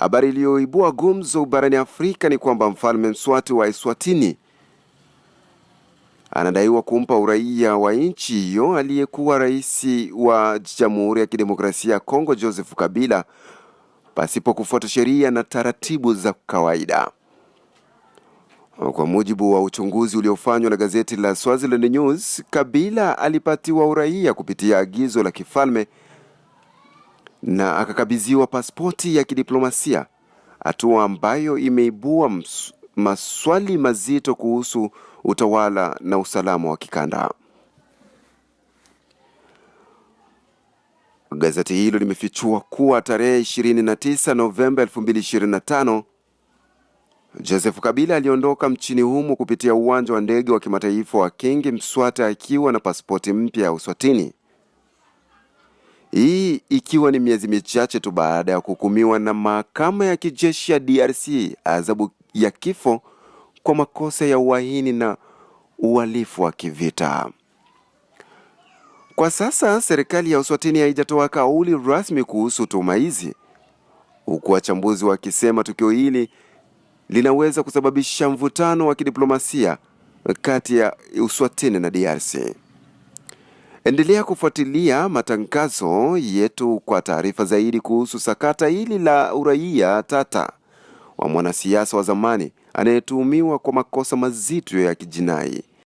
Habari iliyoibua gumzo barani Afrika ni kwamba mfalme Mswati wa Eswatini anadaiwa kumpa uraia wa nchi hiyo aliyekuwa rais wa Jamhuri ya Kidemokrasia ya Kongo Joseph Kabila pasipo kufuata sheria na taratibu za kawaida. Kwa mujibu wa uchunguzi uliofanywa na gazeti la Swaziland News, Kabila alipatiwa uraia kupitia agizo la kifalme na akakabidhiwa pasipoti ya kidiplomasia, hatua ambayo imeibua maswali mazito kuhusu utawala na usalama wa kikanda. Gazeti hilo limefichua kuwa tarehe 29 Novemba 2025 Joseph Kabila aliondoka mchini humo kupitia uwanja wa ndege wa kimataifa wa King Mswati akiwa na pasipoti mpya ya Uswatini. Hii ikiwa ni miezi michache tu baada ya kuhukumiwa na mahakama ya kijeshi ya DRC adhabu ya kifo kwa makosa ya uhaini na uhalifu wa kivita. Kwa sasa serikali ya Uswatini haijatoa kauli rasmi kuhusu tuhuma hizi, huku wachambuzi wakisema tukio hili linaweza kusababisha mvutano wa kidiplomasia kati ya Uswatini na DRC. Endelea kufuatilia matangazo yetu kwa taarifa zaidi kuhusu sakata hili la uraia tata wa mwanasiasa wa zamani anayetuhumiwa kwa makosa mazito ya kijinai.